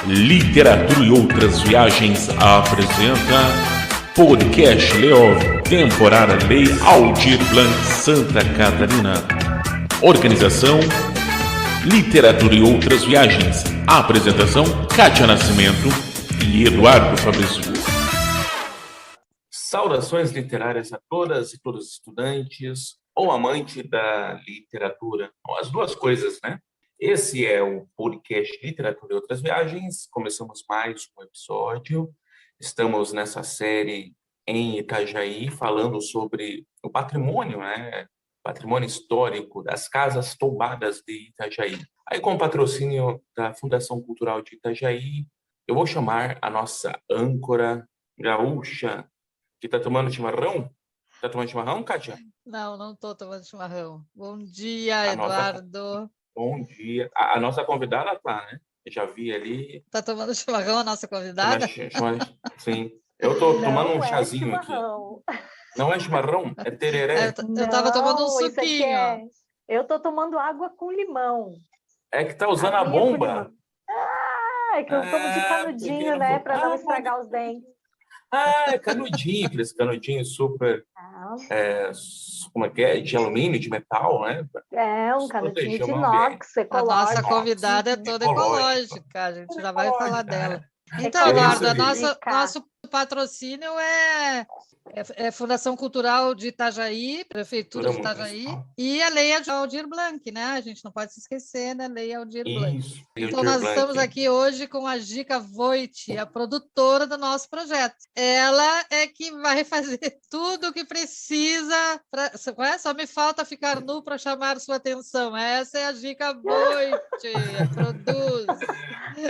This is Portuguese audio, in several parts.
Literatura e Outras Viagens apresenta Podcast Leov, temporada Lei Aldir Blanc, Santa Catarina. Organização Literatura e Outras Viagens. Apresentação Kátia Nascimento e Eduardo Fabrício. Saudações literárias a todas e todos os estudantes ou amante da literatura, ou as duas coisas, né? Esse é o podcast Literatura e Outras Viagens. Começamos mais um episódio. Estamos nessa série em Itajaí, falando sobre o patrimônio, né? Patrimônio histórico das casas tombadas de Itajaí. Aí, com o patrocínio da Fundação Cultural de Itajaí, eu vou chamar a nossa âncora gaúcha, que está tomando chimarrão. Está tomando chimarrão, Kátia? Não estou tomando chimarrão. Bom dia, Eduardo. Bom dia. A nossa convidada está, né? Eu já vi ali. Está tomando chimarrão a nossa convidada? Sim. Eu estou tomando um chazinho aqui. Não é chimarrão? É tereré. Eu estava tomando um suquinho. Eu estou tomando água com limão. É que está usando a bomba? É que eu tomo de canudinho, né? Para não estragar os dentes. É canudinho, aqueles canudinhos super... como é que é? De alumínio, de metal, né? É, um canudinho de inox, ecológico. A nossa convidada é toda ecológica, a gente já vai falar dela. Então, Eduardo, nosso patrocínio é Fundação Cultural de Itajaí, Prefeitura de Itajaí, e a Lei Aldir Blanc, né? A gente não pode se esquecer, né? Lei Aldir Blanc. Então, nós estamos aqui hoje com a Gica Voit, a produtora do nosso projeto. Ela é que vai fazer tudo o que precisa, só me falta ficar nu para chamar sua atenção. Essa é a Gica Voit, produz.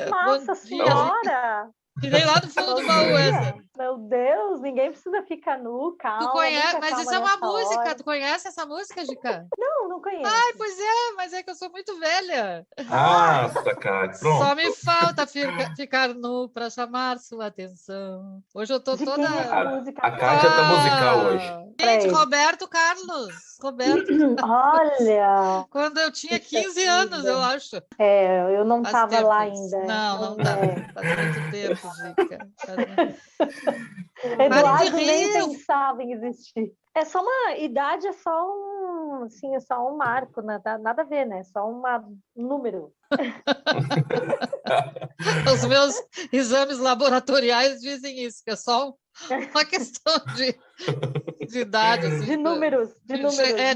Nossa Senhora! Tirei lá do fundo do baú essa. Meu Deus, ninguém precisa ficar nu, calma. Tu conhece, mas calma isso é uma música. hora. Tu conhece essa música, Gica? Não conheço. Ai, pois é, mas é que eu sou muito velha. Cara, pronto. Só me falta ficar nu para chamar sua atenção. Hoje eu tô De toda... A Kátia tá musical hoje. Gente, Roberto Carlos. Roberto. Olha! Quando eu tinha 15 anos, eu acho. Eu não estava lá ainda. Não estava. Faz muito tempo, Gica. Eduardo nem pensava em existir. É só uma idade, é só um marco, né? Nada a ver, né? Só um número. Os meus exames laboratoriais dizem isso, que é só uma questão de idade. Assim, de números. De chegar.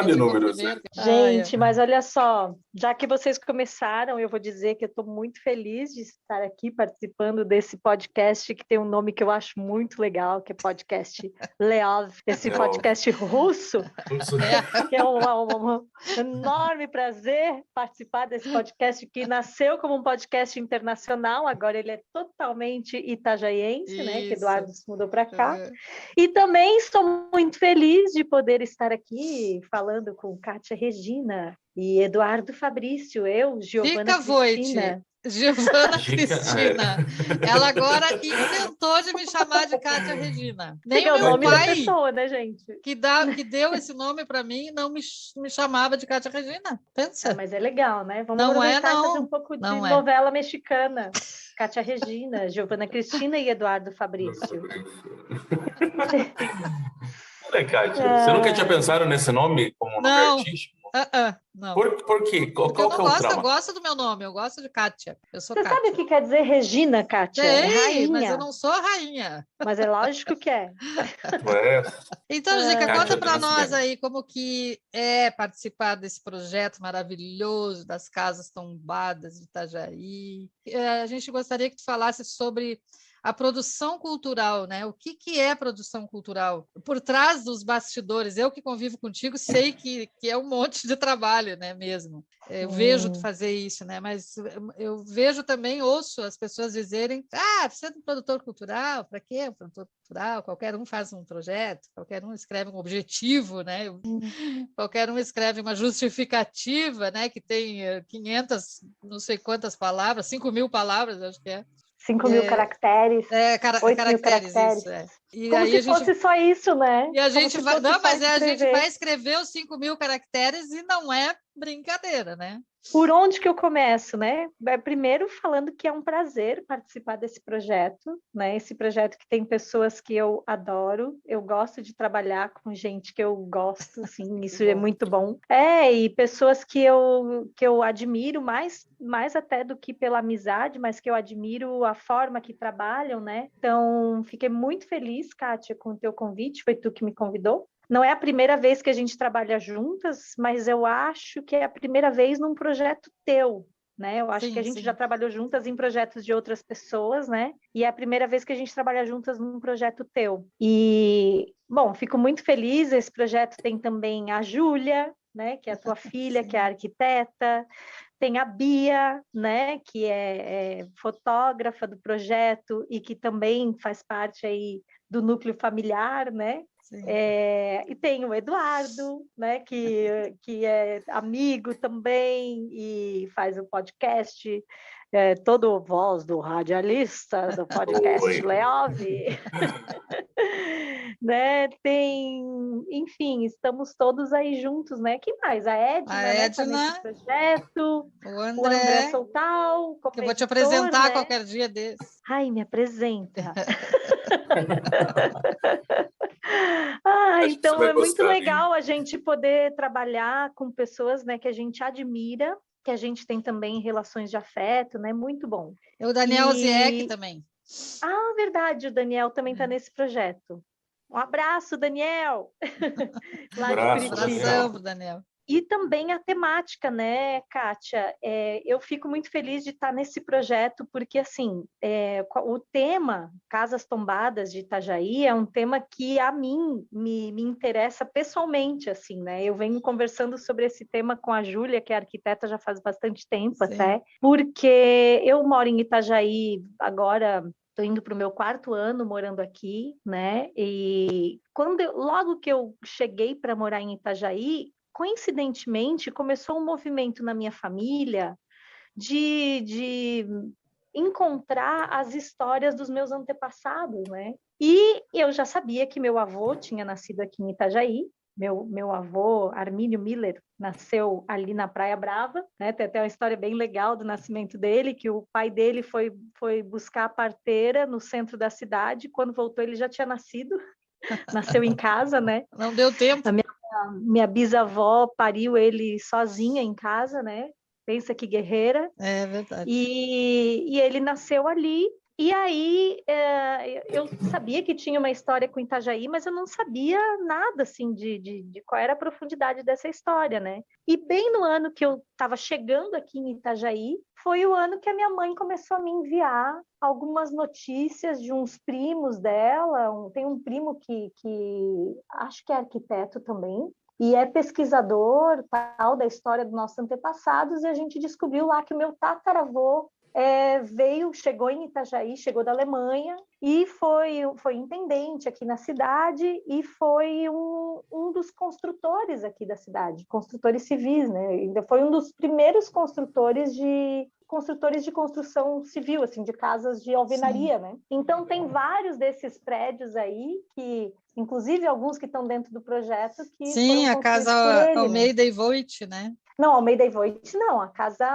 De números. Gente, mas olha só, já que vocês começaram, eu vou dizer que eu estou muito feliz de estar aqui participando desse podcast que tem um nome que eu acho muito legal, que é podcast Leov, esse podcast russo. Que é um enorme prazer participar desse podcast que nasceu como um podcast internacional, agora ele é totalmente itajaiense, né? Que Eduardo se mudou para cá. E também estou muito feliz de poder estar aqui falando com Kátia Regina e Eduardo Fabrício, Giovana Cristina. Giovana Cristina. Ela agora inventou de me chamar de Kátia Regina. Nem o meu nome pai, da pessoa, né, gente? Que deu esse nome para mim, não me chamava de Kátia Regina. Pensa. Mas é legal, né? Vamos não aproveitar é, não. E fazer um pouco de novela mexicana. Kátia Regina, Giovana Cristina e Eduardo Fabrício. Olha, Kátia, você nunca tinha pensado nesse nome como nome artístico? Não. Por quê? Qual que é o trauma? Eu gosto do meu nome, eu gosto de Kátia. Eu sou Você Kátia. sabe o que quer dizer Regina, Kátia? Rainha. Mas eu não sou rainha. Mas é lógico que é. Então, Gica, Kátia, conta para nós aí como que é participar desse projeto maravilhoso das casas tombadas de Itajaí. A gente gostaria que tu falasse sobre a produção cultural, né? O que é produção cultural? Por trás dos bastidores, eu que convivo contigo sei que é um monte de trabalho, né, mesmo. Eu vejo tu fazer isso, né? Mas eu vejo também, ouço as pessoas dizerem: precisa de um produtor cultural, para quê? Um produtor cultural, qualquer um faz um projeto, qualquer um escreve um objetivo, né? Qualquer um escreve uma justificativa, né? Que tem 500, não sei quantas palavras, 5.000 palavras, acho que é. 5.000 caracteres. 8.000 caracteres, isso. E como aí se fosse só isso, né? E a gente vai... Não, mas a gente vai escrever os 5.000 caracteres e não é brincadeira, né? Por onde que eu começo, né? Primeiro falando que é um prazer participar desse projeto, né? Esse projeto que tem pessoas que eu adoro, eu gosto de trabalhar com gente que eu gosto, assim, isso é muito bom. E pessoas que eu admiro mais até do que pela amizade, mas que eu admiro a forma que trabalham, né? Então, fiquei muito feliz, Kátia, com o teu convite, foi tu que me convidou. Não é a primeira vez que a gente trabalha juntas, mas eu acho que é a primeira vez num projeto teu, né? Eu acho que a gente já trabalhou juntas em projetos de outras pessoas, né? E é a primeira vez que a gente trabalha juntas num projeto teu. E, bom, fico muito feliz. Esse projeto tem também a Júlia, né? Que é a tua filha, que é arquiteta. Tem a Bia, né? Que é fotógrafa do projeto e que também faz parte aí do núcleo familiar, né? E tem o Eduardo, né, que é amigo também e faz o podcast, todo voz do radialista do podcast Leov. Né? Enfim, estamos todos aí juntos, né? Que mais? A Edna, né? Tá nesse projeto. O André Soltal, que eu vou te apresentar, né? Qualquer dia desse. Ai, me apresenta. Então é muito legal a gente poder trabalhar com pessoas, né, que a gente admira, que a gente tem também relações de afeto, né? Muito bom. E o Daniel Ziek também. Ah, verdade, o Daniel também está nesse projeto. Um abraço, Daniel! Lá de Curitiba. Abração pro Daniel. E também a temática, né, Kátia? Eu fico muito feliz de estar nesse projeto, porque, assim, o tema Casas Tombadas de Itajaí é um tema que, a mim, me interessa pessoalmente, assim, né? Eu venho conversando sobre esse tema com a Júlia, que é arquiteta já faz bastante tempo, até, porque eu moro em Itajaí agora. Estou indo para o meu 4º ano morando aqui, né? E logo que eu cheguei para morar em Itajaí, coincidentemente, começou um movimento na minha família de encontrar as histórias dos meus antepassados, né? E eu já sabia que meu avô tinha nascido aqui em Itajaí. Meu avô, Armínio Miller, nasceu ali na Praia Brava, né? Tem até uma história bem legal do nascimento dele, que o pai dele foi buscar a parteira no centro da cidade. Quando voltou, ele já tinha nascido. Nasceu em casa, né? Não deu tempo. A minha bisavó pariu ele sozinha em casa, né? Pensa que guerreira. É verdade. E ele nasceu ali. E aí eu sabia que tinha uma história com Itajaí, mas eu não sabia nada assim de qual era a profundidade dessa história, né? E bem no ano que eu estava chegando aqui em Itajaí, foi o ano que a minha mãe começou a me enviar algumas notícias de uns primos dela. Tem um primo que acho que é arquiteto também, e é pesquisador tal da história dos nossos antepassados, e a gente descobriu lá que o meu tataravô chegou em Itajaí, chegou da Alemanha e foi intendente aqui na cidade e foi um dos construtores aqui da cidade, construtores civis, né? Ainda foi um dos primeiros construtores de construção civil, assim, de casas de alvenaria, né? Então tem vários desses prédios aí que, inclusive alguns que estão dentro do projeto, que sim, a casa Almeida e Voit, né? Não, Almeida e Voit não, a casa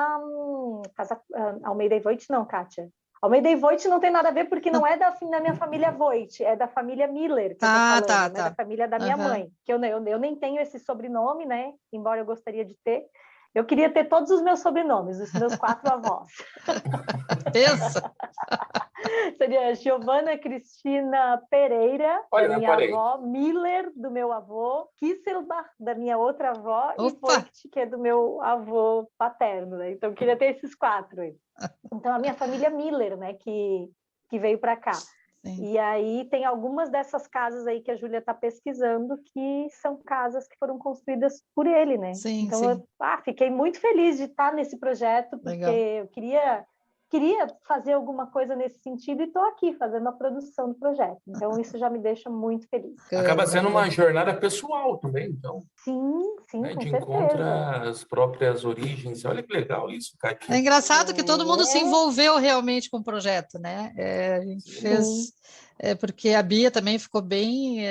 Almeida e Voit não, Kátia. Almeida e Voit não tem nada a ver porque não é da minha família Voit, é da família Miller, que eu tô falando, né? Da família da minha mãe, que eu nem tenho esse sobrenome, né? Embora eu gostaria de ter. Eu queria ter todos os meus sobrenomes, os meus 4 avós. Pensa! Seria Giovana Cristina Pereira, da minha avó, Miller, do meu avô, Kisselbach, da minha outra avó, e Voigt, que é do meu avô paterno, né? Então, eu queria ter esses 4 aí. Então, a minha família Miller, né, que veio para cá. Sim. E aí tem algumas dessas casas aí que a Júlia está pesquisando que são casas que foram construídas por ele, né? Sim, então, sim. Eu fiquei muito feliz de estar nesse projeto, porque legal. Eu queria fazer alguma coisa nesse sentido e estou aqui fazendo a produção do projeto. Então, isso já me deixa muito feliz. Acaba sendo uma jornada pessoal também, então. Sim, né? Com de certeza. encontra as próprias origens. Olha que legal isso, Kátia. É engraçado que todo mundo se envolveu realmente com o projeto, né? A gente fez porque a Bia também ficou bem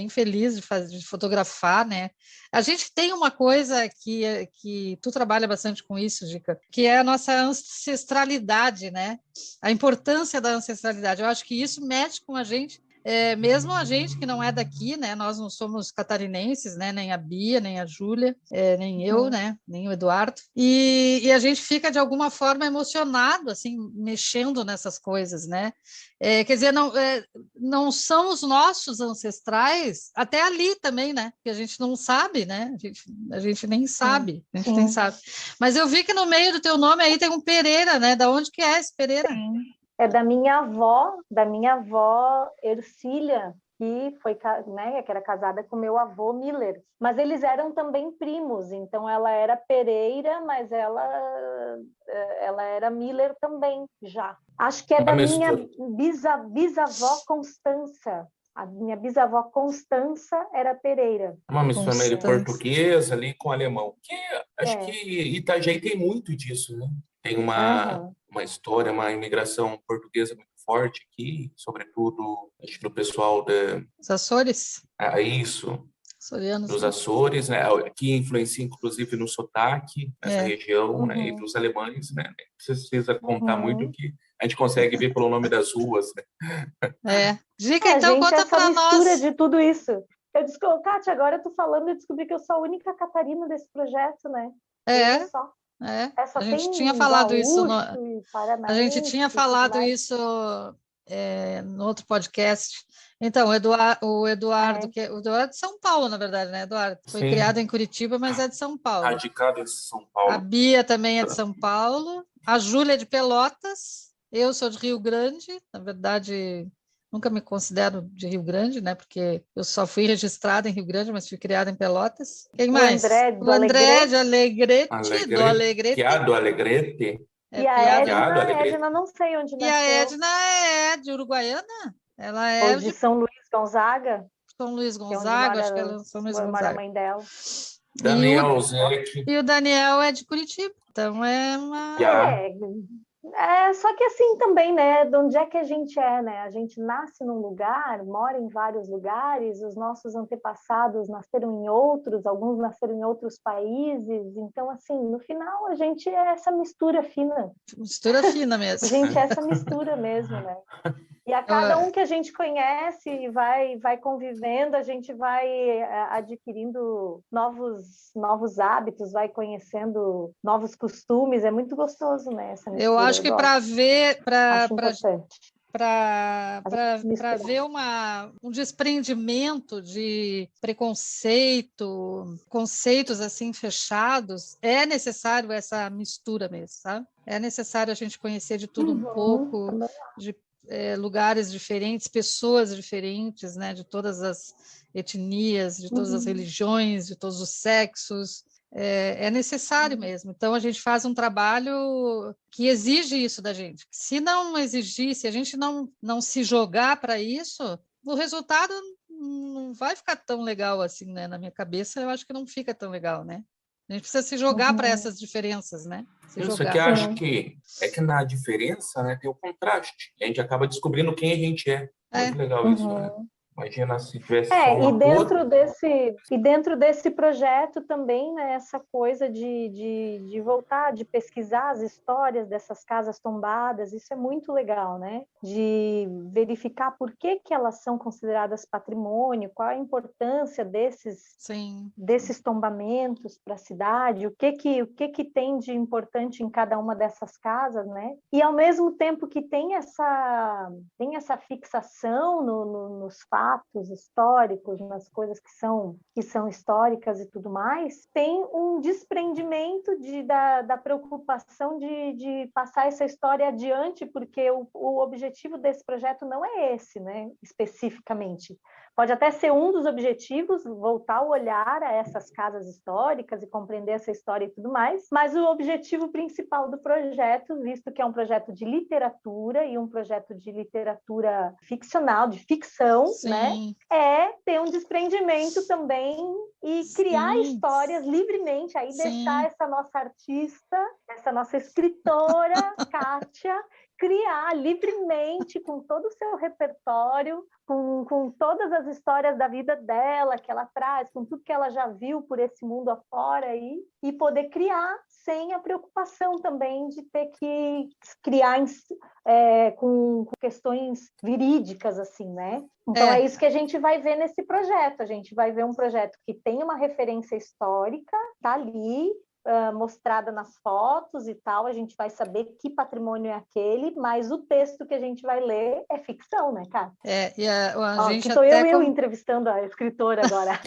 feliz de fotografar, né? A gente tem uma coisa que tu trabalha bastante com isso, Gica, que é a nossa ancestralidade, né? A importância da ancestralidade. Eu acho que isso mexe com a gente, mesmo a gente que não é daqui, né? Nós não somos catarinenses, né? Nem a Bia, nem a Júlia, nem eu, né? Nem o Eduardo. E a gente fica, de alguma forma, emocionado, assim, mexendo nessas coisas, né? Quer dizer, não são os nossos ancestrais, até ali também, né? Que a gente não sabe, né? A gente nem sabe, a gente nem sabe. Mas eu vi que no meio do teu nome aí tem um Pereira, né? Da onde que é esse Pereira? Sim. É da minha avó Ercília, que era casada com meu avô Miller. Mas eles eram também primos, então ela era Pereira, mas ela era Miller também, já. Acho que é da minha bisavó Constança. A minha bisavó Constança era Pereira. Uma mistura meio de português ali com alemão. Acho que Itajaí tem muito disso, né? Tem uma história, uma imigração portuguesa muito forte aqui, sobretudo, acho que do pessoal Os Açores? Isso. Açorianos, dos né? Açores, né? Que influencia, inclusive, no sotaque, nessa região, né? E dos alemães, né? Nem precisa contar muito, que a gente consegue ver pelo nome das ruas, né? Gica, então conta para nós. Essa mistura de tudo isso. Kátia, agora eu tô falando e descobri que eu sou a única catarina desse projeto, né? Olha só. A gente tinha falado isso no outro podcast. Então, o Eduardo, o Eduardo é de São Paulo, na verdade, né, Eduardo? Foi criado em Curitiba, mas é de São Paulo. Radicado em São Paulo. A Bia também é de São Paulo. A Júlia é de Pelotas. Eu sou de Rio Grande. Na verdade, nunca me considero de Rio Grande, né? Porque eu só fui registrada em Rio Grande, mas fui criada em Pelotas. Quem mais? O André de Alegrete. Do Alegrete. E a Edna, não sei onde nasceu. E a Edna é de Uruguaiana? Ela é ou de São Luís Gonzaga. São Luís Gonzaga, acho que ela é São Luís Gonzaga. A mãe dela. Daniel E o Daniel é de Curitiba. Então é uma... Só que assim também, né? De onde é que a gente é, né? A gente nasce num lugar, mora em vários lugares, os nossos antepassados nasceram em outros, alguns nasceram em outros países. Então, assim, no final, a gente é essa mistura fina. Mistura fina mesmo. A gente é essa mistura mesmo, né? E a cada um que a gente conhece e vai convivendo, a gente vai adquirindo novos hábitos, vai conhecendo novos costumes. É muito gostoso, né? Essa mistura. Eu acho que para ver um desprendimento de conceitos assim fechados, é necessário essa mistura mesmo, sabe? É necessário a gente conhecer de tudo um pouco, de lugares diferentes, pessoas diferentes, né? De todas as etnias, de todas as religiões, de todos os sexos. É necessário mesmo. Então, a gente faz um trabalho que exige isso da gente. Se não exigir, se a gente não se jogar para isso, o resultado não vai ficar tão legal assim, né? Na minha cabeça, eu acho que não fica tão legal, né? A gente precisa se jogar para essas diferenças, né? Isso aqui acho que na diferença, né, tem o contraste. A gente acaba descobrindo quem a gente é. Muito legal isso, né? Imagina se tivesse só uma e dentro desse projeto também, né, essa coisa de voltar, de pesquisar as histórias dessas casas tombadas, isso é muito legal, né? De verificar por que elas são consideradas patrimônio, qual a importância desses tombamentos para a cidade, o que tem de importante em cada uma dessas casas, né? E ao mesmo tempo que tem essa fixação nos fatos históricos, nas coisas que são históricas e tudo mais, tem um desprendimento da preocupação de passar essa história adiante, porque o objetivo desse projeto não é esse, né, especificamente. Pode até ser um dos objetivos, voltar o olhar a essas casas históricas e compreender essa história e tudo mais, mas o objetivo principal do projeto, visto que é um projeto de literatura e um projeto de literatura ficcional, de ficção, né? né? É ter um desprendimento também e criar histórias livremente, aí deixar essa nossa artista, essa nossa escritora, Kátia, criar livremente com todo o seu repertório, com todas as histórias da vida dela que ela traz, com tudo que ela já viu por esse mundo afora aí, e poder criar sem a preocupação também de ter que criar com questões verídicas, assim, né? Então é isso que a gente vai ver nesse projeto. A gente vai ver um projeto que tem uma referência histórica, tá ali, mostrada nas fotos e tal, a gente vai saber que patrimônio é aquele, mas o texto que a gente vai ler é ficção, né, cara? Gente estou eu entrevistando a escritora agora.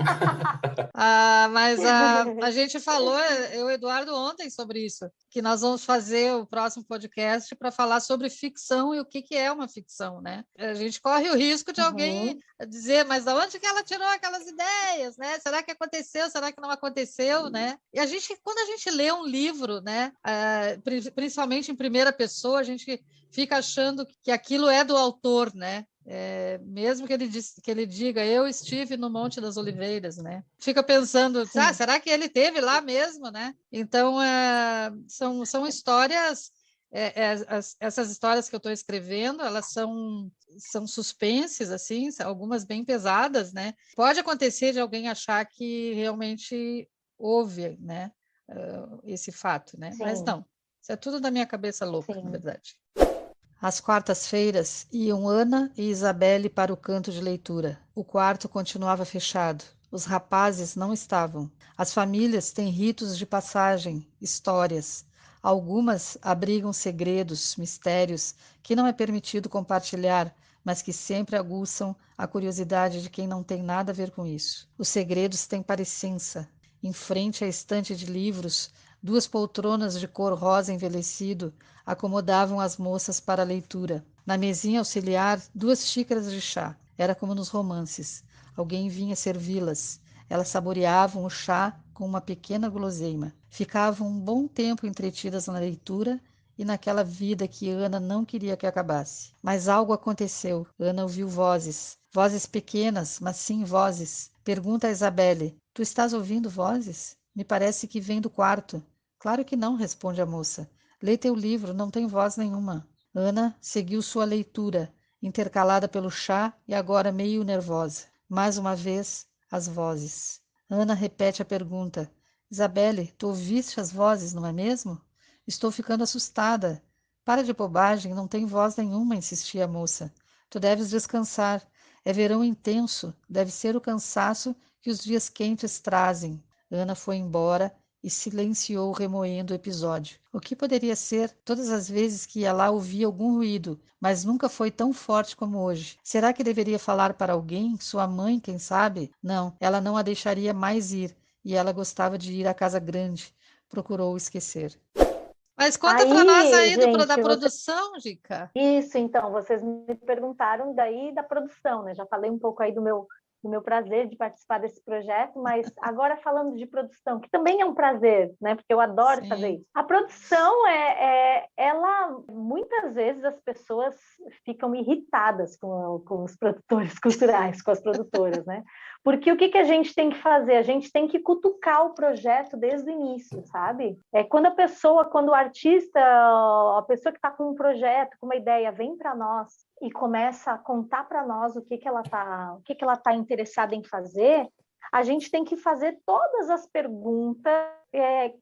Mas a gente falou, eu e o Eduardo, ontem sobre isso, que nós vamos fazer o próximo podcast para falar sobre ficção e o que é uma ficção, né? A gente corre o risco de alguém dizer, mas de onde que ela tirou aquelas ideias, né? Será que aconteceu? Será que não aconteceu, né? E quando a gente lê um livro, né, principalmente em primeira pessoa, a gente fica achando que aquilo é do autor, né? Mesmo que ele diga, eu estive no Monte das Oliveiras, né? Fica pensando, será que ele esteve lá mesmo, né? Então, são histórias, essas histórias que eu estou escrevendo, elas são suspenses, assim, algumas bem pesadas, né? Pode acontecer de alguém achar que realmente houve, né, esse fato, né? Mas não, isso é tudo da minha cabeça louca, na verdade. Às quartas-feiras, iam Ana e Isabelle para o canto de leitura. O quarto continuava fechado. Os rapazes não estavam. As famílias têm ritos de passagem, histórias. Algumas abrigam segredos, mistérios, que não é permitido compartilhar, mas que sempre aguçam a curiosidade de quem não tem nada a ver com isso. Os segredos têm parecença. Em frente à estante de livros, 2 poltronas de cor rosa envelhecido acomodavam as moças para a leitura. Na mesinha auxiliar, 2 xícaras de chá. Era como nos romances. Alguém vinha servi-las. Elas saboreavam o chá com uma pequena guloseima. Ficavam um bom tempo entretidas na leitura e naquela vida que Ana não queria que acabasse. Mas algo aconteceu. Ana ouviu vozes. Vozes pequenas, mas sim vozes. Pergunta a Isabelle: tu estás ouvindo vozes? Me parece que vem do quarto. Claro que não, responde a moça. Lê teu livro, não tem voz nenhuma. Ana seguiu sua leitura, intercalada pelo chá e agora meio nervosa. Mais uma vez, as vozes. Ana repete a pergunta. Isabelle, tu ouviste as vozes, não é mesmo? Estou ficando assustada. Para de bobagem, não tem voz nenhuma, insistia a moça. Tu deves descansar. É verão intenso, deve ser o cansaço que os dias quentes trazem. Ana foi embora e silenciou remoendo o episódio. O que poderia ser? Todas as vezes que ia lá ouvia algum ruído, mas nunca foi tão forte como hoje. Será que deveria falar para alguém? Sua mãe, quem sabe? Não, ela não a deixaria mais ir, e ela gostava de ir à casa grande. Procurou esquecer. Mas conta para nós aí da produção, Gica. Isso, então, vocês me perguntaram daí da produção, né? Já falei um pouco aí do meu prazer de participar desse projeto, mas agora falando de produção, que também é um prazer, né? Porque eu adoro fazer isso. A produção, ela, muitas vezes as pessoas ficam irritadas com os produtores culturais, com as produtoras, né? Porque o que a gente tem que fazer? A gente tem que cutucar o projeto desde o início, sabe? Quando o artista, a pessoa que está com um projeto, com uma ideia, vem para nós e começa a contar para nós o que ela tá interessada em fazer, a gente tem que fazer todas as perguntas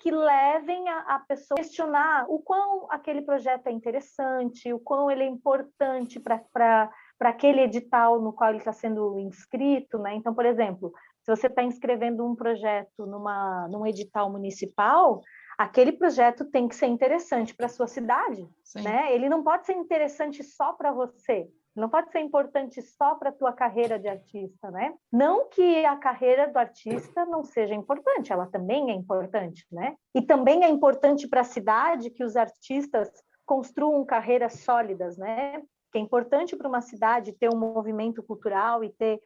que levem a pessoa a questionar o quão aquele projeto é interessante, o quão ele é importante para aquele edital no qual ele está sendo inscrito, né? Então, por exemplo, se você está inscrevendo um projeto num edital municipal, aquele projeto tem que ser interessante para a sua cidade, né? Ele não pode ser interessante só para você, não pode ser importante só para a tua carreira de artista, né? Não que a carreira do artista não seja importante, ela também é importante, né? E também é importante para a cidade que os artistas construam carreiras sólidas, né? Que é importante para uma cidade ter um movimento cultural e ter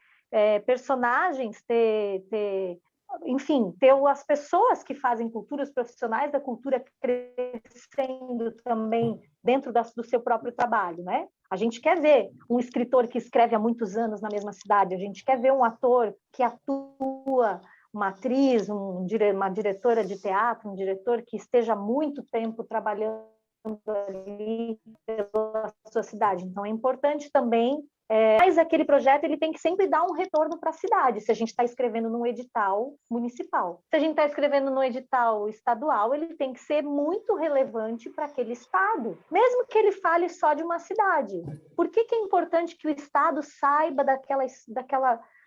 personagens, ter enfim, ter as pessoas que fazem cultura, os profissionais da cultura crescendo também dentro do seu próprio trabalho, né? A gente quer ver um escritor que escreve há muitos anos na mesma cidade, a gente quer ver um ator que atua, uma atriz, uma diretora de teatro, um diretor que esteja há muito tempo trabalhando ali pela sua cidade. Então, é importante também, mas aquele projeto ele tem que sempre dar um retorno para a cidade, se a gente está escrevendo num edital municipal. Se a gente está escrevendo num edital estadual, ele tem que ser muito relevante para aquele estado, mesmo que ele fale só de uma cidade. Por que é importante que o estado saiba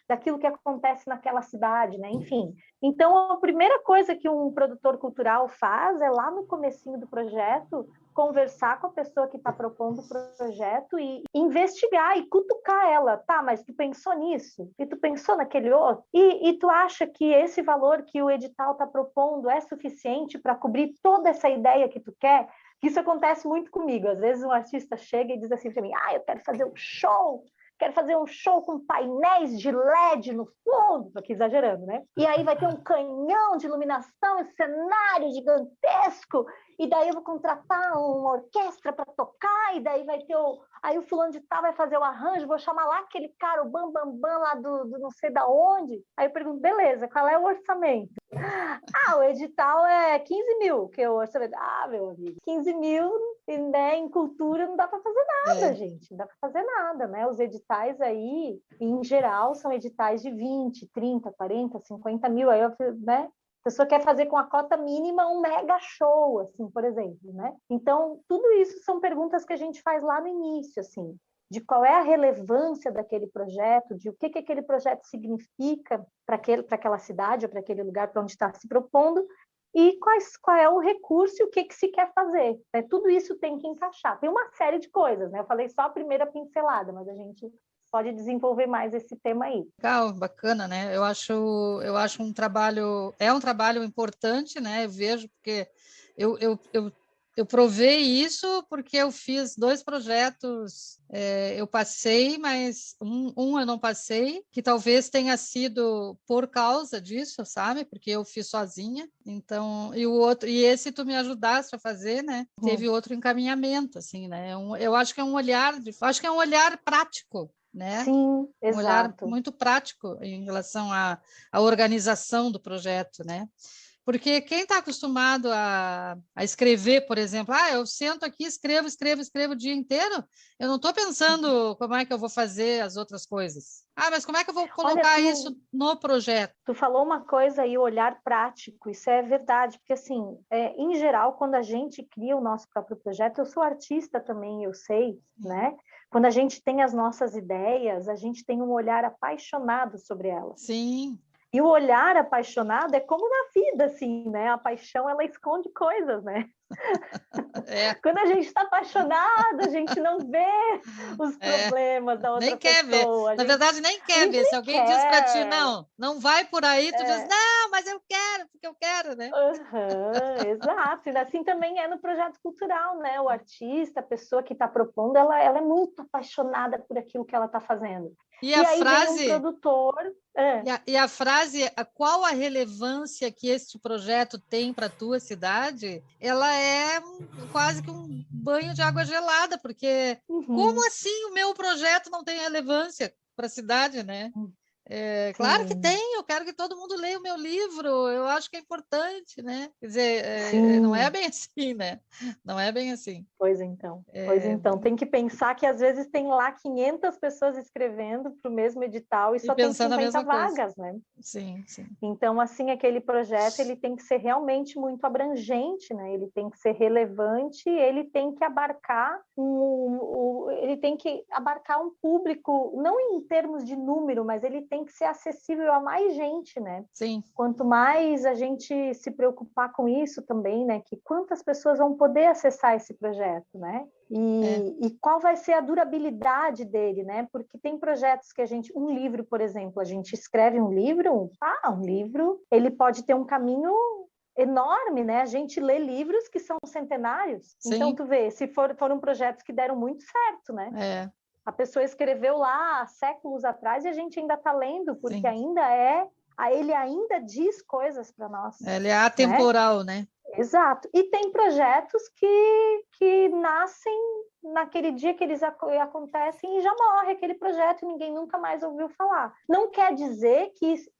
daquilo que acontece naquela cidade, né? Enfim, então a primeira coisa que um produtor cultural faz é lá no comecinho do projeto conversar com a pessoa que está propondo o projeto e investigar e cutucar ela, tá, mas tu pensou nisso? E tu pensou naquele outro? E tu acha que esse valor que o edital está propondo é suficiente para cobrir toda essa ideia que tu quer? Isso acontece muito comigo, às vezes um artista chega e diz assim para mim, eu quero fazer um show com painéis de LED no fundo, tô aqui exagerando, né? E aí vai ter um canhão de iluminação, esse cenário gigantesco, e daí eu vou contratar uma orquestra para tocar, e daí vai ter aí o fulano de tal vai fazer o arranjo, vou chamar lá aquele cara, o bambambam lá do não sei da onde. Aí eu pergunto, beleza, qual é o orçamento? O edital é 15 mil, que é o orçamento. Meu amigo, 15 mil, né, em cultura não dá para fazer nada, gente, não dá para fazer nada, né? Os editais aí, em geral, são editais de 20, 30, 40, 50 mil, aí, né? A pessoa quer fazer com a cota mínima um mega show, assim, por exemplo, né? Então, tudo isso são perguntas que a gente faz lá no início, assim, de qual é a relevância daquele projeto, de o que aquele projeto significa para aquela cidade ou para aquele lugar para onde está se propondo, e qual é o recurso e o que se quer fazer. Né? Tudo isso tem que encaixar. Tem uma série de coisas, né? Eu falei só a primeira pincelada, mas a gente pode desenvolver mais esse tema aí. Legal, bacana, né? Eu acho um trabalho importante, né? Eu vejo porque eu provei isso porque eu fiz 2 projetos, eu passei, mas um eu não passei, que talvez tenha sido por causa disso, sabe? Porque eu fiz sozinha. Então, e esse tu me ajudaste a fazer, né? Teve outro encaminhamento, assim, né? Eu acho que é um olhar prático. Né? Sim, exato. Um olhar muito prático em relação à organização do projeto, né? Porque quem está acostumado a escrever, por exemplo, eu sento aqui, escrevo o dia inteiro, eu não estou pensando como é que eu vou fazer as outras coisas. Mas como é que eu vou colocar isso no projeto? Tu falou uma coisa aí, o olhar prático, isso é verdade, porque assim, em geral, quando a gente cria o nosso próprio projeto, eu sou artista também, eu sei, né? Quando a gente tem as nossas ideias, a gente tem um olhar apaixonado sobre elas. Sim. E o olhar apaixonado é como na vida, assim, né? A paixão, ela esconde coisas, né? Quando a gente está apaixonado, a gente não vê os problemas da outra nem quer pessoa. Ver. Na verdade, nem quer ver. Se alguém diz para ti, não vai por aí, tu diz, não, mas eu quero, porque eu quero, né? Exato. E assim também é no projeto cultural, né? O artista, a pessoa que está propondo, ela é muito apaixonada por aquilo que ela está fazendo. E a aí frase, vem um produtor... E a frase, qual a relevância que este projeto tem para a tua cidade, ela é quase que um banho de água gelada, porque como assim o meu projeto não tem relevância para a cidade, né? Claro que tem, eu quero que todo mundo leia o meu livro, eu acho que é importante, né? Quer dizer, não é bem assim, né? Não é bem assim. Pois então, tem que pensar que às vezes tem lá 500 pessoas escrevendo para o mesmo edital e só tem 50 vagas, né? Sim, sim. Então, assim, aquele projeto ele tem que ser realmente muito abrangente, né? Ele tem que ser relevante, ele tem que abarcar um público, não em termos de número, mas ele tem que ser acessível a mais gente, né? Sim. Quanto mais a gente se preocupar com isso também, né? Que quantas pessoas vão poder acessar esse projeto, né? E qual vai ser a durabilidade dele, né? Porque tem projetos que um livro, por exemplo, a gente escreve um livro, um livro, ele pode ter um caminho enorme, né? A gente lê livros que são centenários. Sim. Então, tu vê, se foram projetos que deram muito certo, né? A pessoa escreveu lá há séculos atrás e a gente ainda está lendo, porque ainda é ele ainda diz coisas para nós. Ele é atemporal, né? Exato. E tem projetos que nascem naquele dia que eles acontecem e já morre aquele projeto e ninguém nunca mais ouviu falar. Não quer dizer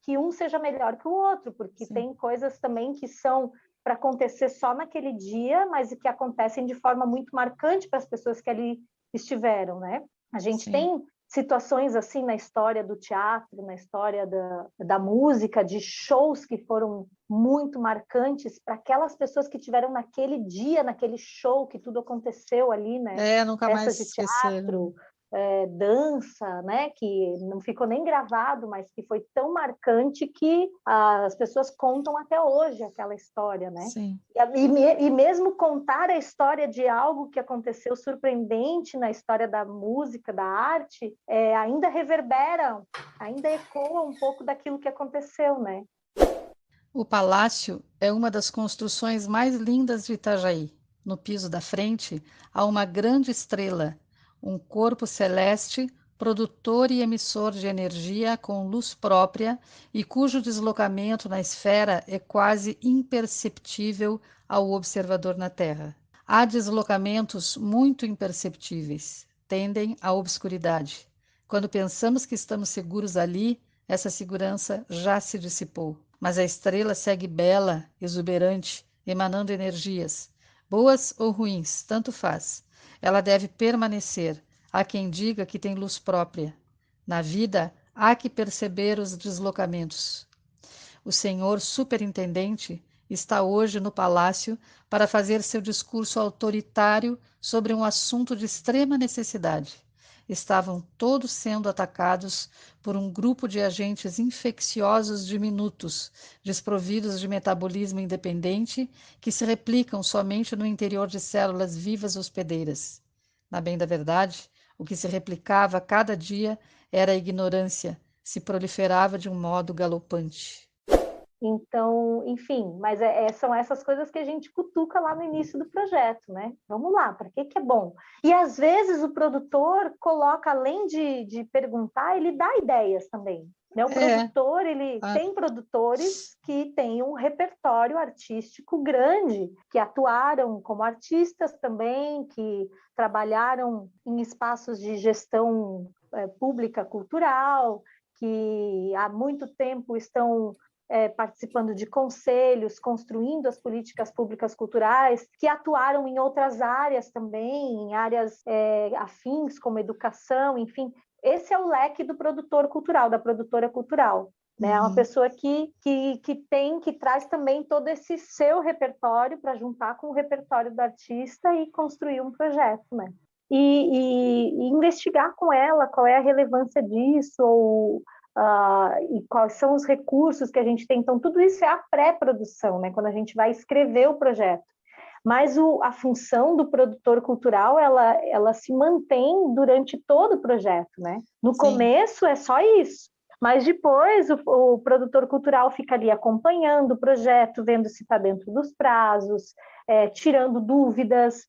que um seja melhor que o outro, porque Sim. tem coisas também que são para acontecer só naquele dia, mas que acontecem de forma muito marcante para as pessoas que ali estiveram, né? A gente tem situações assim na história do teatro, na história da música, de shows que foram muito marcantes para aquelas pessoas que tiveram naquele dia, naquele show, que tudo aconteceu ali, né? Nunca mais Peças de teatro, dança, né? Que não ficou nem gravado, mas que foi tão marcante que as pessoas contam até hoje aquela história, né? Sim. E mesmo contar a história de algo que aconteceu surpreendente na história da música, da arte, ainda reverbera, ainda ecoa um pouco daquilo que aconteceu, né? O palácio é uma das construções mais lindas de Itajaí. No piso da frente há uma grande estrela, um corpo celeste, produtor e emissor de energia com luz própria e cujo deslocamento na esfera é quase imperceptível ao observador na Terra. Há deslocamentos muito imperceptíveis, tendem à obscuridade. Quando pensamos que estamos seguros ali, essa segurança já se dissipou. Mas a estrela segue bela, exuberante, emanando energias. Boas ou ruins, tanto faz. Ela deve permanecer. Há quem diga que tem luz própria. Na vida, há que perceber os deslocamentos. O senhor superintendente está hoje no palácio para fazer seu discurso autoritário sobre um assunto de extrema necessidade. Estavam todos sendo atacados por um grupo de agentes infecciosos diminutos, desprovidos de metabolismo independente, que se replicam somente no interior de células vivas hospedeiras. Na bem da verdade, o que se replicava a cada dia era a ignorância, se proliferava de um modo galopante. Então, enfim, mas são essas coisas que a gente cutuca lá no início do projeto, né? Vamos lá, para que é bom? E às vezes o produtor coloca, além de perguntar, ele dá ideias também. Né? O produtor, tem produtores que têm um repertório artístico grande, que atuaram como artistas também, que trabalharam em espaços de gestão pública cultural, que há muito tempo estão participando de conselhos, construindo as políticas públicas culturais, que atuaram em outras áreas também, em áreas afins, como educação, enfim. Esse é o leque do produtor cultural, da produtora cultural. Né? É uma pessoa que traz também todo esse seu repertório para juntar com o repertório do artista e construir um projeto, né? E investigar com ela qual é a relevância disso, ou e quais são os recursos que a gente tem. Então, tudo isso é a pré-produção, né? Quando a gente vai escrever o projeto. Mas a função do produtor cultural, ela se mantém durante todo o projeto, né? No começo é só isso, mas depois o produtor cultural fica ali acompanhando o projeto, vendo se está dentro dos prazos, tirando dúvidas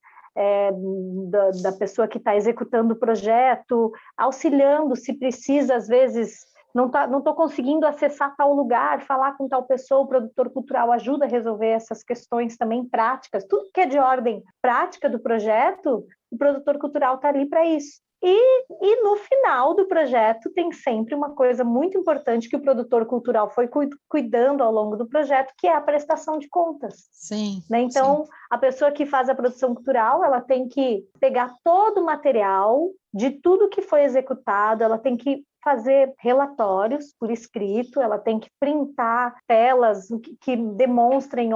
da pessoa que está executando o projeto, auxiliando se precisa, às vezes... Não estou conseguindo acessar tal lugar, falar com tal pessoa, o produtor cultural ajuda a resolver essas questões também práticas. Tudo que é de ordem prática do projeto, o produtor cultural está ali para isso. E no final do projeto tem sempre uma coisa muito importante que o produtor cultural foi cuidando ao longo do projeto, que é a prestação de contas. Sim. Né? Então, a pessoa que faz a produção cultural, ela tem que pegar todo o material de tudo que foi executado, ela tem que fazer relatórios por escrito, ela tem que printar telas que demonstrem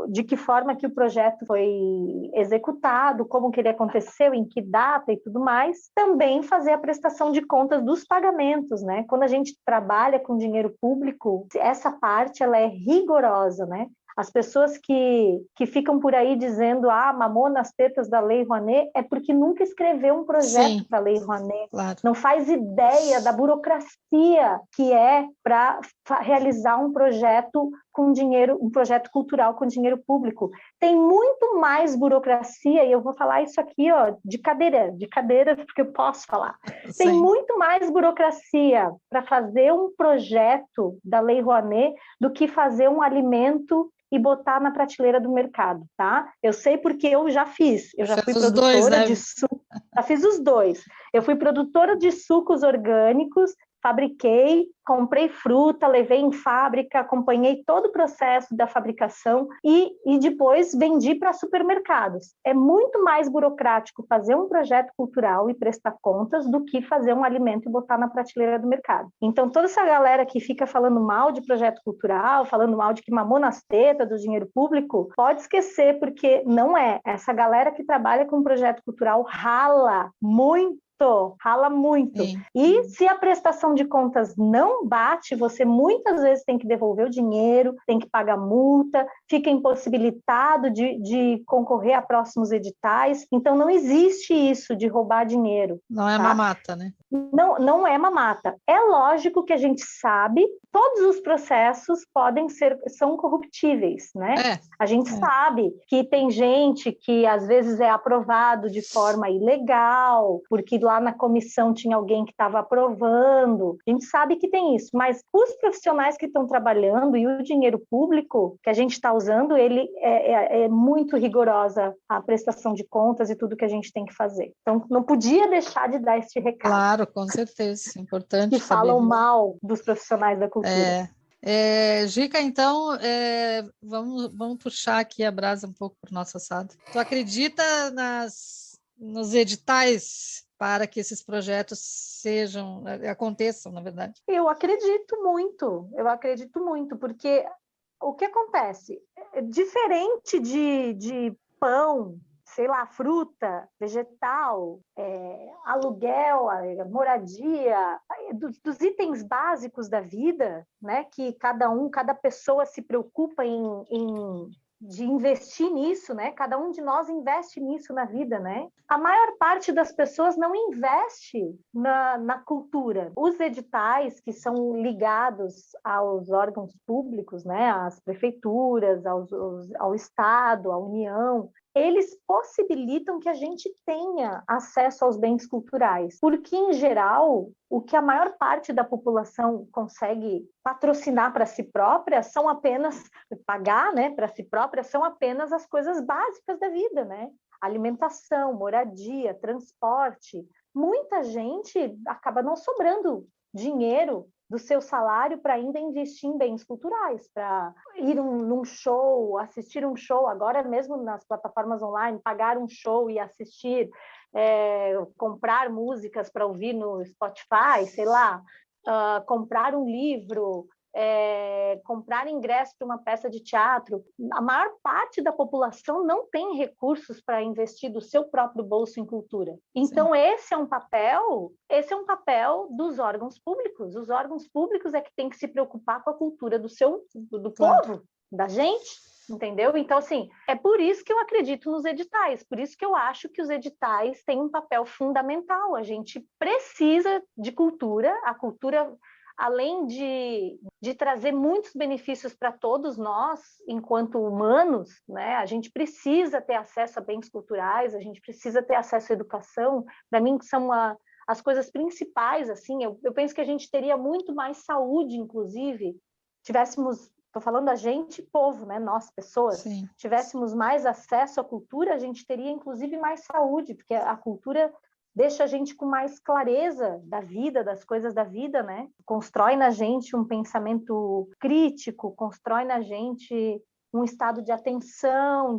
de que forma que o projeto foi executado, como que ele aconteceu, em que data e tudo mais. Também fazer a prestação de contas dos pagamentos, né? Quando a gente trabalha com dinheiro público, essa parte ela é rigorosa, né? As pessoas que ficam por aí dizendo mamou nas tetas da Lei Rouanet é porque nunca escreveu um projeto para a Lei Rouanet. Claro. Não faz ideia da burocracia que é para realizar um projeto com dinheiro, um projeto cultural com dinheiro público. Tem muito mais burocracia, e eu vou falar isso aqui, ó, de cadeira, porque eu posso falar. Tem muito mais burocracia para fazer um projeto da Lei Rouanet do que fazer um alimento e botar na prateleira do mercado, tá? Eu sei porque eu já fiz. Eu já fui produtora de suco. Já fiz os dois. Eu fui produtora de sucos orgânicos, fabriquei, comprei fruta, levei em fábrica, acompanhei todo o processo da fabricação e depois vendi para supermercados. É muito mais burocrático fazer um projeto cultural e prestar contas do que fazer um alimento e botar na prateleira do mercado. Então, toda essa galera que fica falando mal de projeto cultural, falando mal de que mamou nas tetas do dinheiro público, pode esquecer, porque não é. Essa galera que trabalha com projeto cultural rala muito. Sim. E se a prestação de contas não bate, você muitas vezes tem que devolver o dinheiro, tem que pagar multa, fica impossibilitado de concorrer a próximos editais. Então, não existe isso de roubar dinheiro. Não é tá? mamata, né? Não é mamata. É lógico que a gente sabe, todos os processos são corruptíveis, né? A gente sabe que tem gente que às vezes é aprovado de forma ilegal, porque lá na comissão tinha alguém que estava aprovando. A gente sabe que tem isso, mas os profissionais que estão trabalhando e o dinheiro público que a gente está usando, ele é muito rigorosa a prestação de contas e tudo que a gente tem que fazer. Então, não podia deixar de dar esse recado. Claro, com certeza, importante. Que falam mal dos profissionais da cultura. Gica, então, vamos puxar aqui a brasa um pouco para o nosso assado. Tu acredita nos editais para que esses projetos aconteçam, na verdade? Eu acredito muito, porque o que acontece? Diferente de pão, sei lá, fruta, vegetal, aluguel, moradia, dos itens básicos da vida, né, que cada pessoa se preocupa de investir nisso, né? Cada um de nós investe nisso na vida, né? A maior parte das pessoas não investe na cultura. Os editais que são ligados aos órgãos públicos, né? Às prefeituras, ao Estado, à União, eles possibilitam que a gente tenha acesso aos bens culturais, porque, em geral, o que a maior parte da população consegue patrocinar para si própria são apenas, pagar, né, para si própria, são apenas as coisas básicas da vida, né? Alimentação, moradia, transporte. Muita gente acaba não sobrando dinheiro do seu salário para ainda investir em bens culturais, para ir num show, assistir um show, agora mesmo nas plataformas online, pagar um show e assistir, comprar músicas para ouvir no Spotify, sei lá, comprar um livro, comprar ingresso para uma peça de teatro. A maior parte da população não tem recursos para investir do seu próprio bolso em cultura. Então, esse é um papel dos órgãos públicos. Os órgãos públicos é que tem que se preocupar com a cultura do povo, da gente, entendeu? Então, assim, é por isso que eu acredito nos editais, por isso que eu acho que os editais têm um papel fundamental. A gente precisa de cultura, a cultura, além de trazer muitos benefícios para todos nós, enquanto humanos, né? A gente precisa ter acesso a bens culturais, a gente precisa ter acesso à educação. Para mim, são as coisas principais, assim. Eu penso que a gente teria muito mais saúde, inclusive, estou falando a gente, povo, né? Nós, pessoas, tivéssemos mais acesso à cultura, a gente teria, inclusive, mais saúde, porque a cultura deixa a gente com mais clareza da vida, das coisas da vida, né? Constrói na gente um pensamento crítico, constrói na gente um estado de atenção,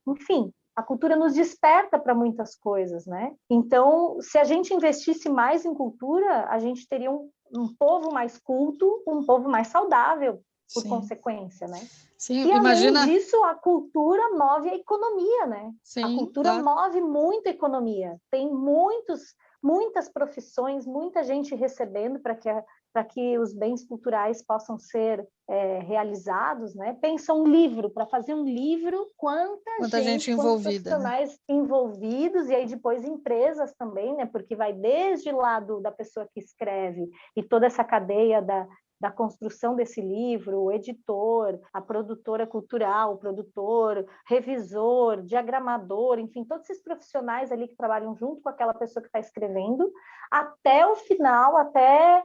enfim, a cultura nos desperta para muitas coisas, né? Então, se a gente investisse mais em cultura, a gente teria um povo mais culto, um povo mais saudável, por consequência, né? Sim, e, imagina... além disso, a cultura move a economia, né? Sim, a cultura move muito a economia. Tem muitas profissões, muita gente recebendo para que os bens culturais possam ser realizados, né? Pensa um livro, para fazer um livro, quanta gente envolvida, profissionais, né? Envolvidos, e aí depois empresas também, né? Porque vai desde lá da pessoa que escreve e toda essa cadeia da da construção desse livro, o editor, a produtora cultural, o produtor, revisor, diagramador, enfim, todos esses profissionais ali que trabalham junto com aquela pessoa que está escrevendo, até o final, até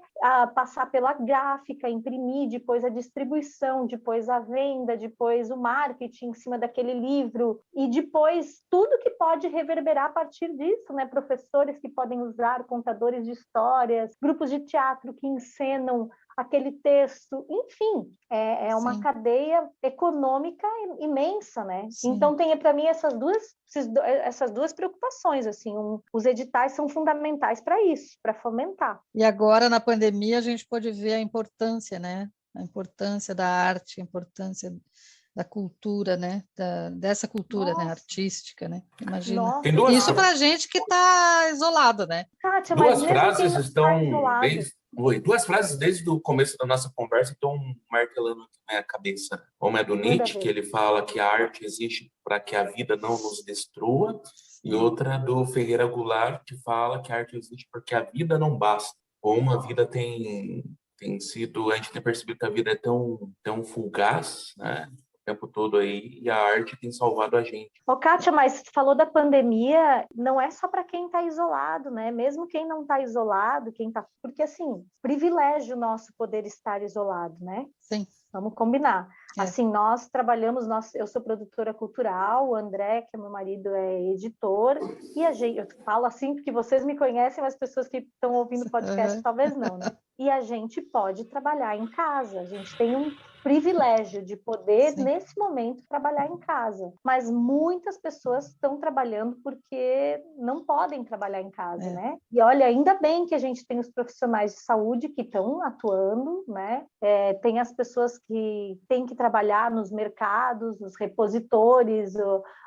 passar pela gráfica, imprimir, depois a distribuição, depois a venda, depois o marketing em cima daquele livro, e depois tudo que pode reverberar a partir disso, né? Professores que podem usar, contadores de histórias, grupos de teatro que encenam aquele texto, enfim, é uma cadeia econômica imensa, né? Sim. Então tem para mim essas duas preocupações, assim, os editais são fundamentais para isso, para fomentar. E agora na pandemia a gente pode ver a importância, né? A importância da arte, a importância da cultura, né? Dessa cultura, né? Artística, né? Imagina. Isso para a gente que está isolado, né? Kátia, duas frases estão duas frases desde o começo da nossa conversa estão martelando na minha cabeça. Uma é do Nietzsche, que ele fala que a arte existe para que a vida não nos destrua, e outra do Ferreira Goulart, que fala que a arte existe porque a vida não basta. Como a vida tem sido, a gente tem percebido que a vida é tão fugaz, né? O tempo todo aí, e a arte tem salvado a gente. Ô, Kátia, mas tu falou da pandemia, não é só para quem está isolado, né? Mesmo quem não está isolado, porque assim, privilégio nosso poder estar isolado, né? Sim. Vamos combinar. Assim, nós trabalhamos, eu sou produtora cultural, o André, que é meu marido, é editor, e eu falo assim porque vocês me conhecem, mas as pessoas que estão ouvindo o podcast talvez não, né? E a gente pode trabalhar em casa, a gente tem um privilégio de poder, nesse momento, trabalhar em casa. Mas muitas pessoas estão trabalhando porque não podem trabalhar em casa, né? E olha, ainda bem que a gente tem os profissionais de saúde que estão atuando, né? Tem as pessoas que têm que trabalhar nos mercados, os repositores,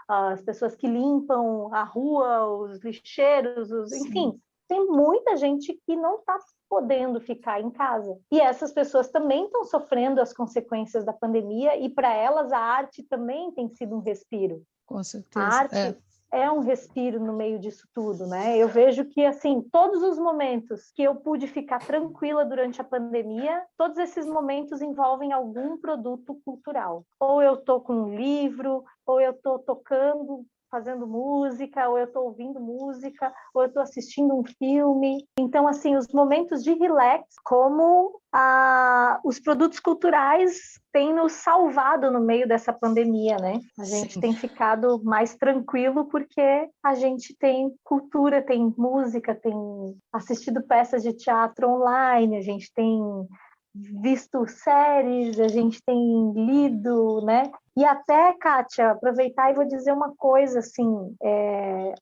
as pessoas que limpam a rua, os lixeiros, enfim, tem muita gente que não está podendo ficar em casa. E essas pessoas também estão sofrendo as consequências da pandemia, e para elas a arte também tem sido um respiro. Com certeza. A arte é um respiro no meio disso tudo, né? Eu vejo que, assim, todos os momentos que eu pude ficar tranquila durante a pandemia, todos esses momentos envolvem algum produto cultural. Ou eu estou com um livro, ou eu estou tocando, fazendo música, ou eu estou ouvindo música, ou eu estou assistindo um filme. Então, assim, os momentos de relax, como os produtos culturais têm nos salvado no meio dessa pandemia, né? A gente tem ficado mais tranquilo porque a gente tem cultura, tem música, tem assistido peças de teatro online, a gente tem visto séries, a gente tem lido, né? E até, Kátia, aproveitar e vou dizer uma coisa, assim,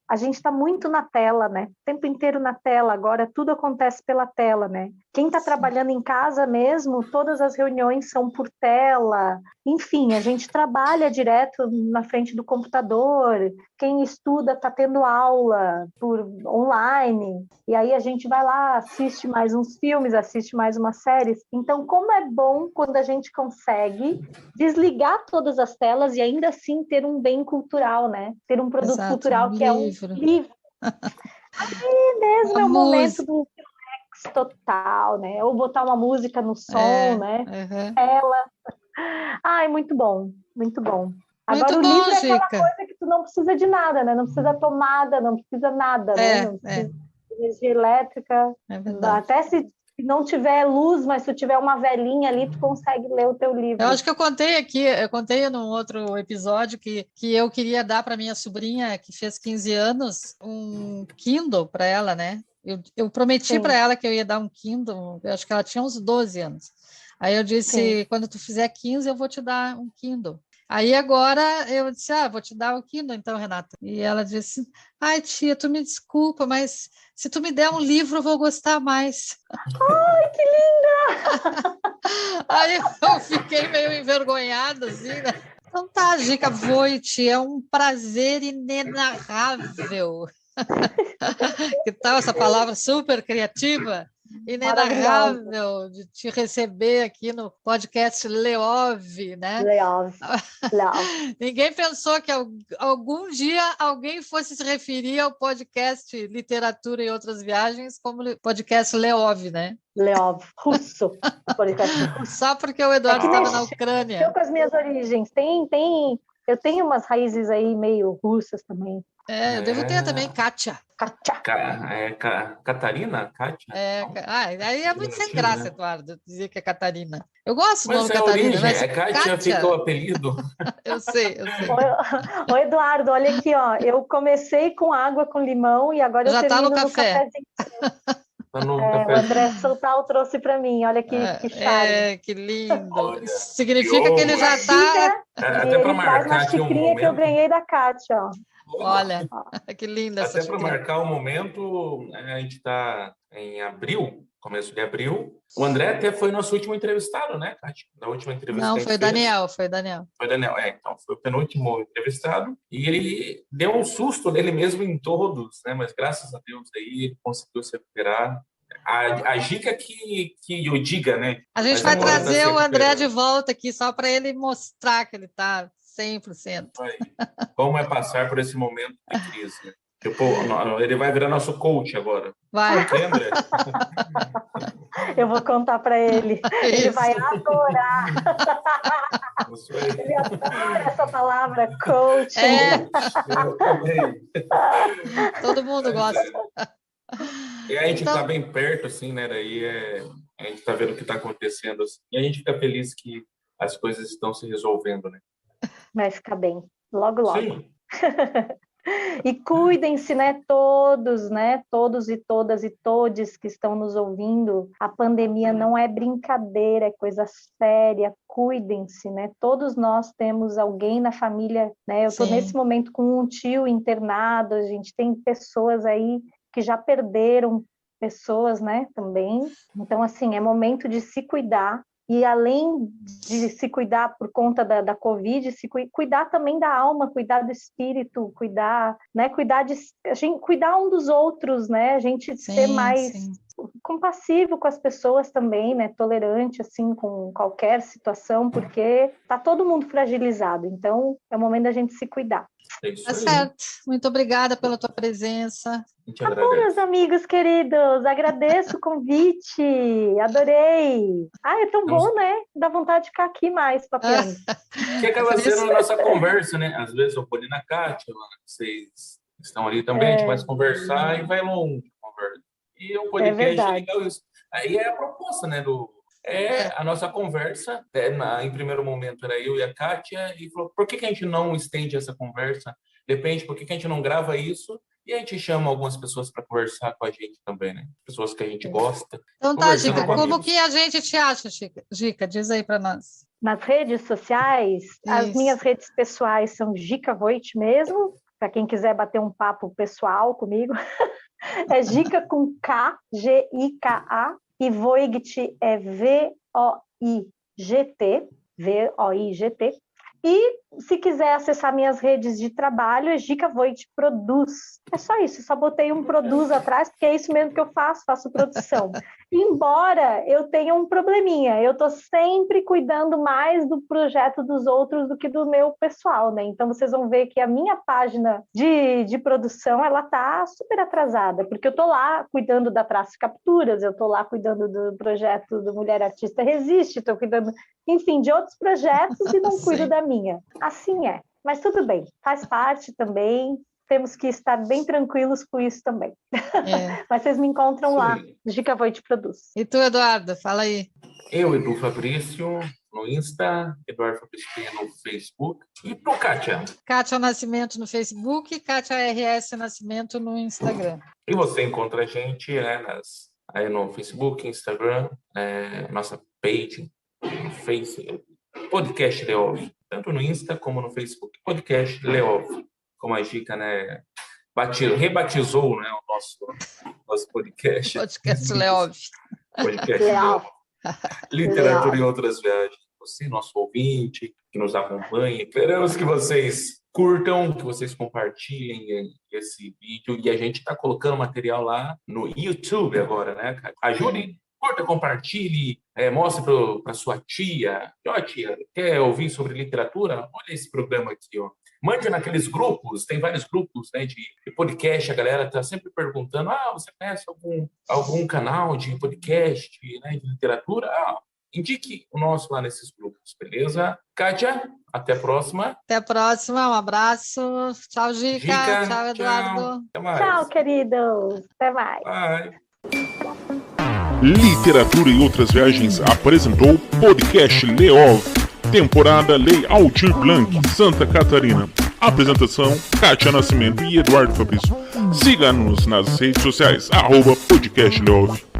a gente está muito na tela, né? O tempo inteiro na tela, agora tudo acontece pela tela, né? Quem está trabalhando em casa mesmo, todas as reuniões são por tela, enfim, a gente trabalha direto na frente do computador, quem estuda está tendo aula por online, e aí a gente vai lá, assiste mais uns filmes, assiste mais umas séries. Então, como é bom quando a gente consegue desligar todas as telas e ainda assim ter um bem cultural, né? Ter um produto cultural que é um livro. Aí mesmo é o momento do relax total, né? Ou botar uma música no som, né? Ai, muito bom, muito bom. Agora o livro é aquela coisa que tu não precisa de nada, né? Não precisa tomada, não precisa nada, né? Não precisa de energia elétrica. Até se não tiver luz, mas se tiver uma velinha ali, tu consegue ler o teu livro. Eu acho que eu contei num outro episódio que eu queria dar para minha sobrinha, que fez 15 anos, um Kindle para ela, né? Eu prometi para ela que eu ia dar um Kindle, eu acho que ela tinha uns 12 anos. Aí eu disse, quando tu fizer 15, eu vou te dar um Kindle. Aí agora eu disse, vou te dar o Kindle então, Renata. E ela disse, ai tia, tu me desculpa, mas se tu me der um livro eu vou gostar mais. Ai, que linda! Aí eu fiquei meio envergonhada, assim, né? Então tá, Gica Voit, é um prazer inenarrável. Que tal essa palavra super criativa? inenarrável de te receber aqui no podcast Leov, né? Leov. Ninguém pensou que algum dia alguém fosse se referir ao podcast Literatura e Outras Viagens como podcast Leov, né? Leov, russo. Podcast russo. Só porque o Eduardo estava na Ucrânia. Eu com as minhas origens. Eu tenho umas raízes aí meio russas também. Eu devo ter também, Kátia. Catarina? Kátia? Aí é muito sem graça, Eduardo, dizer que é Catarina. Eu gosto do Mas nome é Catarina, origem, mas Kátia ficou o apelido. Eu sei. Ô, Eduardo, olha aqui, ó. Eu comecei com água com limão e agora Já eu termino tá no café. O André Soltal trouxe para mim, olha que charme. Que lindo. Olha, Isso significa que ele já está... Até para marcar aqui um momento. Que eu ganhei da Kátia, ó. Olha, que linda essa Até para xícara. marcar o momento, a gente está em abril, começo de abril. O André até foi nosso último entrevistado, né, Kátia? Da última entrevista. Não, que a gente foi o fez. Daniel, foi o Daniel. Foi o Daniel, então, foi o penúltimo entrevistado. E ele deu um susto nele mesmo em todos, né? Mas graças a Deus aí ele conseguiu se recuperar. A dica que eu diga, né? A gente vai trazer o André de volta aqui só para ele mostrar que ele está 100%. Como é passar por esse momento de crise, né? Tipo, ele vai virar nosso coach agora. Vai. André? Eu vou contar para ele. Ele vai adorar. Ele adora essa palavra, coach. Eu também. Todo mundo gosta. E a gente está bem perto, assim, né? Daí a gente está vendo o que está acontecendo. Assim, e a gente fica feliz que as coisas estão se resolvendo, né? Vai ficar bem. Logo. Sim. E cuidem-se, né? Todos e todas e todes que estão nos ouvindo. A pandemia não é brincadeira, é coisa séria. Cuidem-se, né? Todos nós temos alguém na família, né? Eu estou nesse momento com um tio internado, a gente tem pessoas aí que já perderam pessoas, né, também. Então, assim, é momento de se cuidar e, além de se cuidar por conta da Covid, cuidar também da alma, cuidar do espírito, cuidar um dos outros, né, a gente ser mais compassivo com as pessoas também, né, tolerante, assim, com qualquer situação, porque tá todo mundo fragilizado, então é o momento da gente se cuidar. Tá certo. Muito obrigada pela tua presença. Meus amigos queridos, agradeço o convite, adorei. É tão bom, né? Dá vontade de ficar aqui mais, papiando. Que acaba sendo a nossa conversa, né? Às vezes eu ponho na Kátia, vocês estão ali também, a gente vai conversar e vai longe a conversa. E o podcast é legal isso. Aí é a proposta, né? A nossa conversa, em primeiro momento era eu e a Kátia, e falou, por que a gente não estende essa conversa? Depende, por que a gente não grava isso? E a gente chama algumas pessoas para conversar com a gente também, né? Pessoas que a gente gosta. Então tá, Gica, como que a gente te acha, Gica? Diz aí para nós. Nas redes sociais, as minhas redes pessoais são Gica Voit mesmo, para quem quiser bater um papo pessoal comigo. É Gica com K, G-I-K-A, e Voigt é V-O-I-G-T, V-O-I-G-T. E se quiser acessar minhas redes de trabalho, é Gica Voit Produz. É só isso, só botei um produz atrás, porque é isso mesmo que eu faço produção. Embora eu tenha um probleminha, eu estou sempre cuidando mais do projeto dos outros do que do meu pessoal, né? Então vocês vão ver que a minha página de produção, ela tá super atrasada, porque eu estou lá cuidando da Traço Capturas, eu estou lá cuidando do projeto do Mulher Artista Resiste, estou cuidando, enfim, de outros projetos e não cuido da minha. Assim é, mas tudo bem, faz parte também, temos que estar bem tranquilos com isso também. Mas vocês me encontram lá, Gica Voit Produz. E tu, Eduardo, fala aí. Eu, Edu Fabrício, no Insta, Eduardo Fabrício no Facebook. E tu, Kátia? Kátia Nascimento no Facebook, Kátia RS Nascimento no Instagram. E você encontra a gente aí no Facebook, Instagram, nossa page, Facebook, Podcast Leov, tanto no Insta como no Facebook. Podcast Leov, como a Gica, né, rebatizou, né, o nosso podcast. Podcast Leov. Podcast Leov. Literatura e Outras Viagens. Você, nosso ouvinte, que nos acompanhem. Esperamos que vocês curtam, que vocês compartilhem esse vídeo. E a gente está colocando material lá no YouTube agora, né, cara? Ajudem, curta, compartilhe, mostre para sua tia. Ó, tia, quer ouvir sobre literatura? Olha esse programa aqui, ó. Mande naqueles grupos, tem vários grupos, né, de podcast, a galera está sempre perguntando, você conhece algum canal de podcast, né, de literatura? Indique o nosso lá nesses grupos, beleza? Kátia, até a próxima. Até a próxima, um abraço. Tchau, Gica. Tchau, Eduardo. Tchau, até mais. Tchau, queridos. Até mais. Bye. Literatura e Outras Viagens apresentou Podcast Leov, temporada Lei Aldir Blanc, Santa Catarina. Apresentação, Kátia Nascimento e Eduardo Fabrício. Siga-nos nas redes sociais, @Podcast Leov.